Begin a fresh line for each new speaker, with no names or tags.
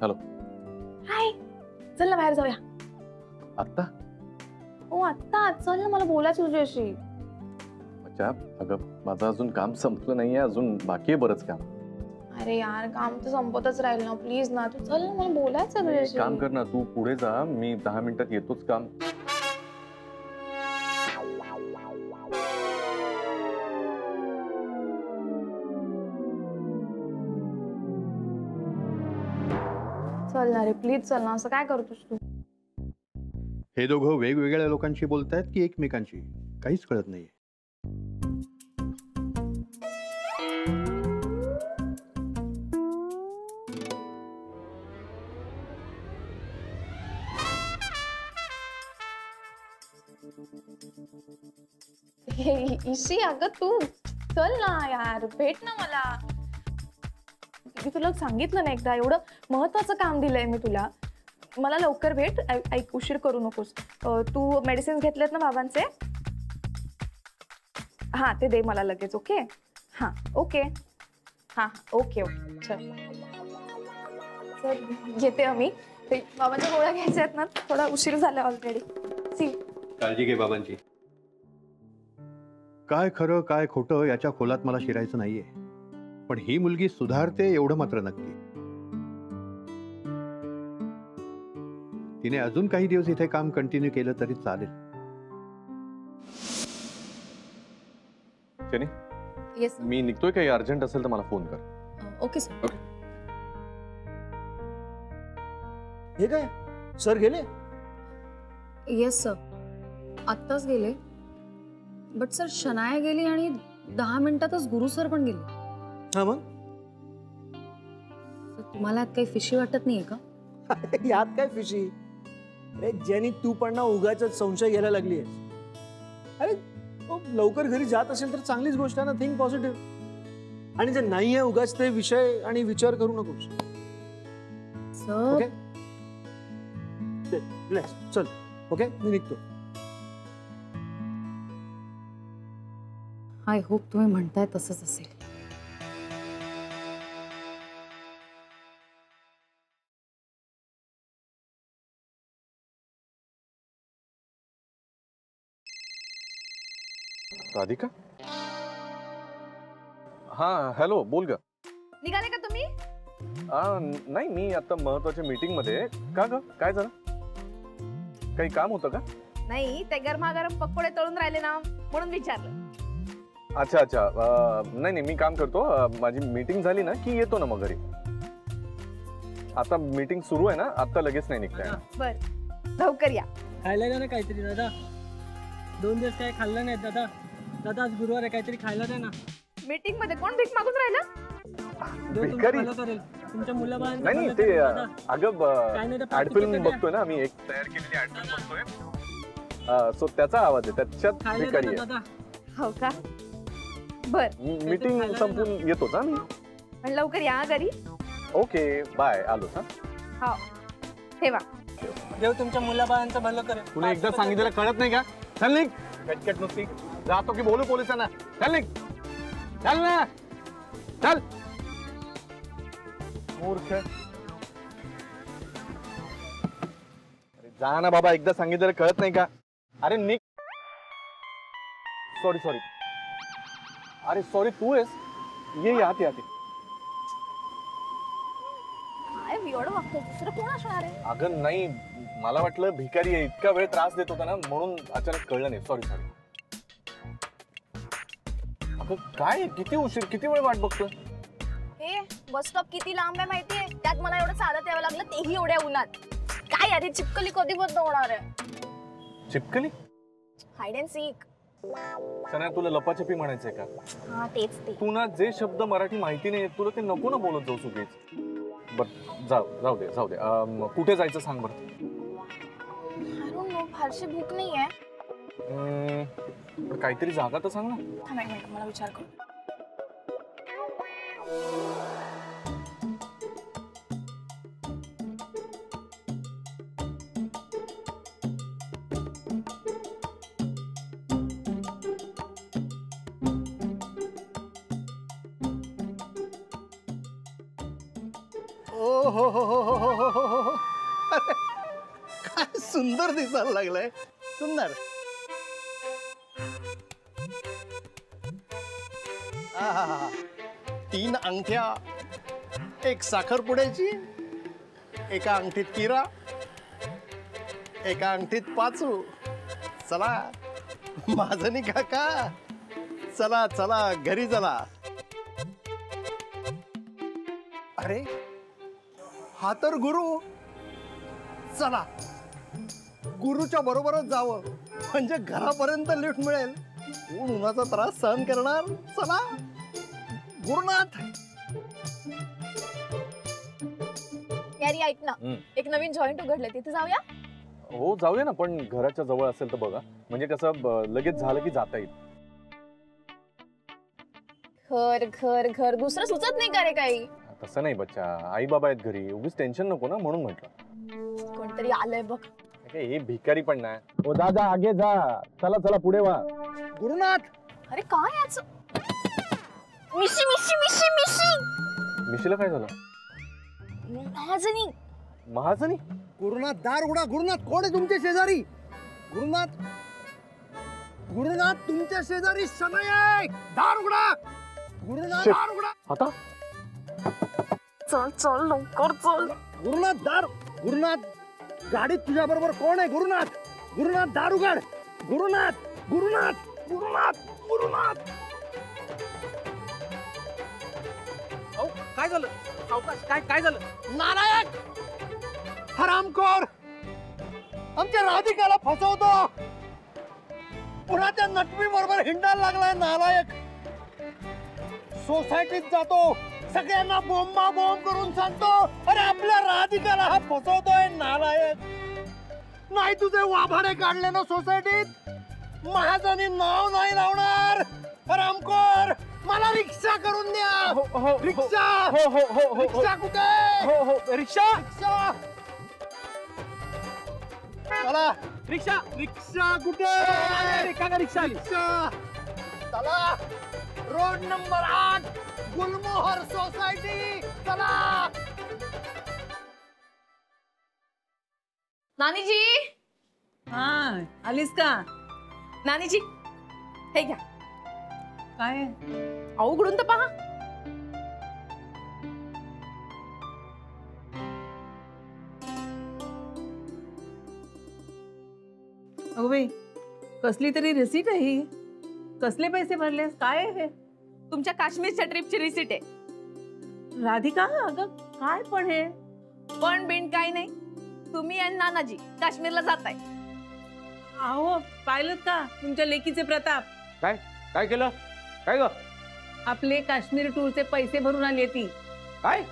Hello.
हाय, चल ना बाहेर जाऊया.
आत्ता?
हो आत्ता, चल ना, मला बोलायचं तुझ्याशी.
अच्छा, अगं माझं अजून काम संपलं नाहीये, अजून बाकी आहे बरंच काम.
अरे यार, काम तर संपतच राहील ना, प्लीज ना, तू चल ना, मला बोलायचं तुझ्याशी.
काम कर ना, तू पुढे जा, मी 10 मिनिटात येतोच. काम
चल ना रे, प्लीज चल ना, असं काय करतोस तू?
हे दोघं वेगवेगळ्या लोकांशी बोलतायत की एकमेकांशी, काहीच कळत नाहीये.
इशी, अगं तू चल ना यार, भेट ना मला. मी तुला सांगितलं ना एकदा, एवढं महत्वाचं काम दिलंय मी तुला. मला लवकर भेट, ऐक, उशीर करू नकोस. तू मेडिसिन घेतलेत ना बाबांचे? हां, ते दे मला लगेच. ओके? हां, ओके. हां, ओके ओके, चल. चल येते आम्ही. बाबांच्या गोळ्या घ्यायच्या आहेत ना, थोडा उशीर झाला ऑलरेडी. सी.
काळजी घे बाबांची. काय खरं काय खोटं याच्या खोलात मला शिरायचं नाहीये, पण ही मुलगी सुधारते एवढं मात्र नक्की. तिने अजून काही दिवस इथे काम कंटिन्यू केलं तरी चालेल.
शनी,
येस
मी निघतोय. काही अर्जंट असेल तर मला फोन कर.
Okay sir.
ओके.
हे काय, सर गेले?
येस सर, आत्ताच गेले. बट सर, शनाया गेली आणि 10 मिनिटातच गुरु सर पण गेले.
हा मग?
सर, तुम्हाला यात काही फिशी वाटत नाहीये का?
यात काय फिशी? अरे जेनी, तू पण ना उगाच संशय घ्यायला लागली आहे. अरे लवकर घरी जात असेल तर चांगलीच गोष्ट आहे ना. Think positive. आणि जे नाही आहे उगाच ते विषय आणि विचार करू नकोस.
Sir
okay, relax. चल, ओके, मी निघतो.
आय होप तुम्ही म्हणताय तसंच असेल.
राधिका? हा, हॅलो, बोल ग.
निघाले का तुम्ही?
नाही, मी आता महत्वाच्या मीटिंग मध्ये. का ग, काय झालं? काही काम होतं का?
नाही, ते गरमागरम पकोडे तळून राहिले ना, म्हणून विचारलं.
अच्छा अच्छा. नाही नाही, मी काम करतो. माझी मीटिंग झाली ना की येतो ना मग घरी. आता मीटिंग सुरू आहे ना, आता लगेच नाही निघताय.
बर, लवकर या.
खायला द्या ना काहीतरी दादा. 2 दिवस काय खाल्लं नाही दादा. दादा, आज गुरुवार आहे, काहीतरी खायला द्या ना.
मीटिंग मध्ये कोण भीक मागून राहिलं?
भिकारी?
तुमच्या मुलाबाळांना
नाही नाही, ते अगं ऍड फिल्म बघतोय ना मी, एक तयार केलेली ऍड फिल्म बघतोय. सो त्याचा आवाज आहे, त्याच्यात भिकारी आहे.
दादा,
हो का? बर,
मीटिंग संपून येतोच हा मी.
पण लवकर या घरी.
Okay, bye. आलो. हा,
हो, ठेवा.
देव तुमच्या मुलाबाळांचं भलं करेल.
तुला एकदा सांगितलेलं कळत नाही का? चल निघ. कटकट नुसती. जातो की बोलू पोलिसांना? चल निघ. चल ना, चल. मूर्ख. अरे जा ना बाबा, एकदा सांगितलेलं कळत नाही का? अरे निघ. Sorry sorry. अरे सॉरी, तू आहेस? ये आत आते.
काय एवढं वागतो, दुसरं कोण असणार आहे?
अगं नाही, मला वाटलं भिकारी आहे. इतका वेळ त्रास देत होता ना, म्हणून अचानक कळलं नाही. Sorry sorry. अगं काय, किती उशीर, किती वेळ वाट बघतोय?
हे बस स्टॉप किती लांब आहे माहितीये? त्यात मला एवढं चालत यावं लागलं, तेही एवढ्या उन्हात. काय आधी चिपकली कधी बंद होणार आहे?
चिपकली?
Hide and seek.
सन्या, तुला लपाछपी म्हणायचंय का?
हा, तेच ते.
तू ना जे शब्द मराठी माहिती नाही तुला ते नको ना बोलत जाऊ चुकीच. बर, जाऊ दे. कुठे जायचं सांग बरं.
आय डोंट नो, फारशी भूक नाहीये.
काहीतरी जागा तर सांग ना.
थांब एक मिनिट, मला विचार करू.
सुंदर दिसायला लागलाय, सुंदर. आहाहा. 3 अंगठ्या, एक साखरपुड्याची, एका अंगठीत किरा, एका अंगठीत पाचू. चला महाजनी काका, चला चला घरी चला. अरे हा तर गुरु. चला गुरुच्या बरोबरच जावं, म्हणजे घरापर्यंत लिफ्ट मिळेल. ऊन उन्हाचा त्रास सहन करणार. चला गुरुनाथ.
यारी ऐक ना, एक नवीन जॉईंट उघडलंय, तिथे जाऊया.
हो जाऊया ना, पण घराच्या जवळ असेल तर बघा, म्हणजे कसं लगेच झालं की जाता येईल.
घर घर घर दुसरं सुचत नाही का रे काही?
तसं नाही बच्चा, आई बाबा आहेत घरी, उगीच टेन्शन नको ना म्हणून म्हटलं.
कोणतरी आलंय बघ.
हे भिकारी पण नाही. हो दादा आगे जा, चला चला पुढे वा.
गुरुनाथ.
अरे काय याच? मिशी मिशी मिशी मिशी.
मिशीला काय झालं?
महाजनी.
महाजनी?
गुरुनाथ दार उघडा. गुरुनाथ कोण आहे तुमच्या शेजारी? गुरुनाथ, गुरुनाथ तुमच्या शेजारी शनई आहे. दार उघडा. गुरुनाथ
Shit.
दार उघडा.
आता
चल चल लवकर चल.
गुरुनाथ दार. गुरुनाथ गाडीत तुझ्या बरोबर कोण आहे? गुरुनाथ, गुरुनाथ दार उघड. गुरुनाथ, गुरुनाथ, गुरुनाथ, गुरुनाथ.
काय झालं सावकाश? काय झालं?
नालायक, हरामखोर, आमच्या राधिकाला फसवतो. पुन्हा त्या नटवी बरोबर हिंडायला लागलाय. नालायक. सोसायटीत जातो, सगळ्यांना बोंबा बोंब करून सांगतो, अरे आपल्या राधिकाला हा फसवतोय. नालायक. नाही तुझे वाभाडे काढले ना सोसायटीत, महाजनी नाव नाही लावणार. हरामखोर, मला रिक्षा करून द्या. रिक्षा. रिक्षा कुठे?
रिक्षा
रिक्षा. चला.
रिक्षा
रिक्षा कुठे?
काका रिक्षा आली.
रिक्षा. चला. रोड नंबर 8, गुलमोहर सोसायटी. चला.
नानीजी.
हा आलीस का?
नानीजी हे घ्या.
काय?
अहो उघडून तर पहा.
अगो बाई, कसली तरी रिसीट आहे ही. कसले पैसे भरलेस? काय आहे हे?
तुमच्या काश्मीरच्या ट्रिपची रिसीट आहे.
राधिका, अगं काय पण हे?
पण बिन काही नाही, तुम्ही आणि नानाजी काश्मीरला जाताय.
अहो पाहिलं का तुमच्या लेकीचे प्रताप?
काय केलं? काय ग?
आपले काश्मीर टूरचे पैसे भरून आली ती.
काय?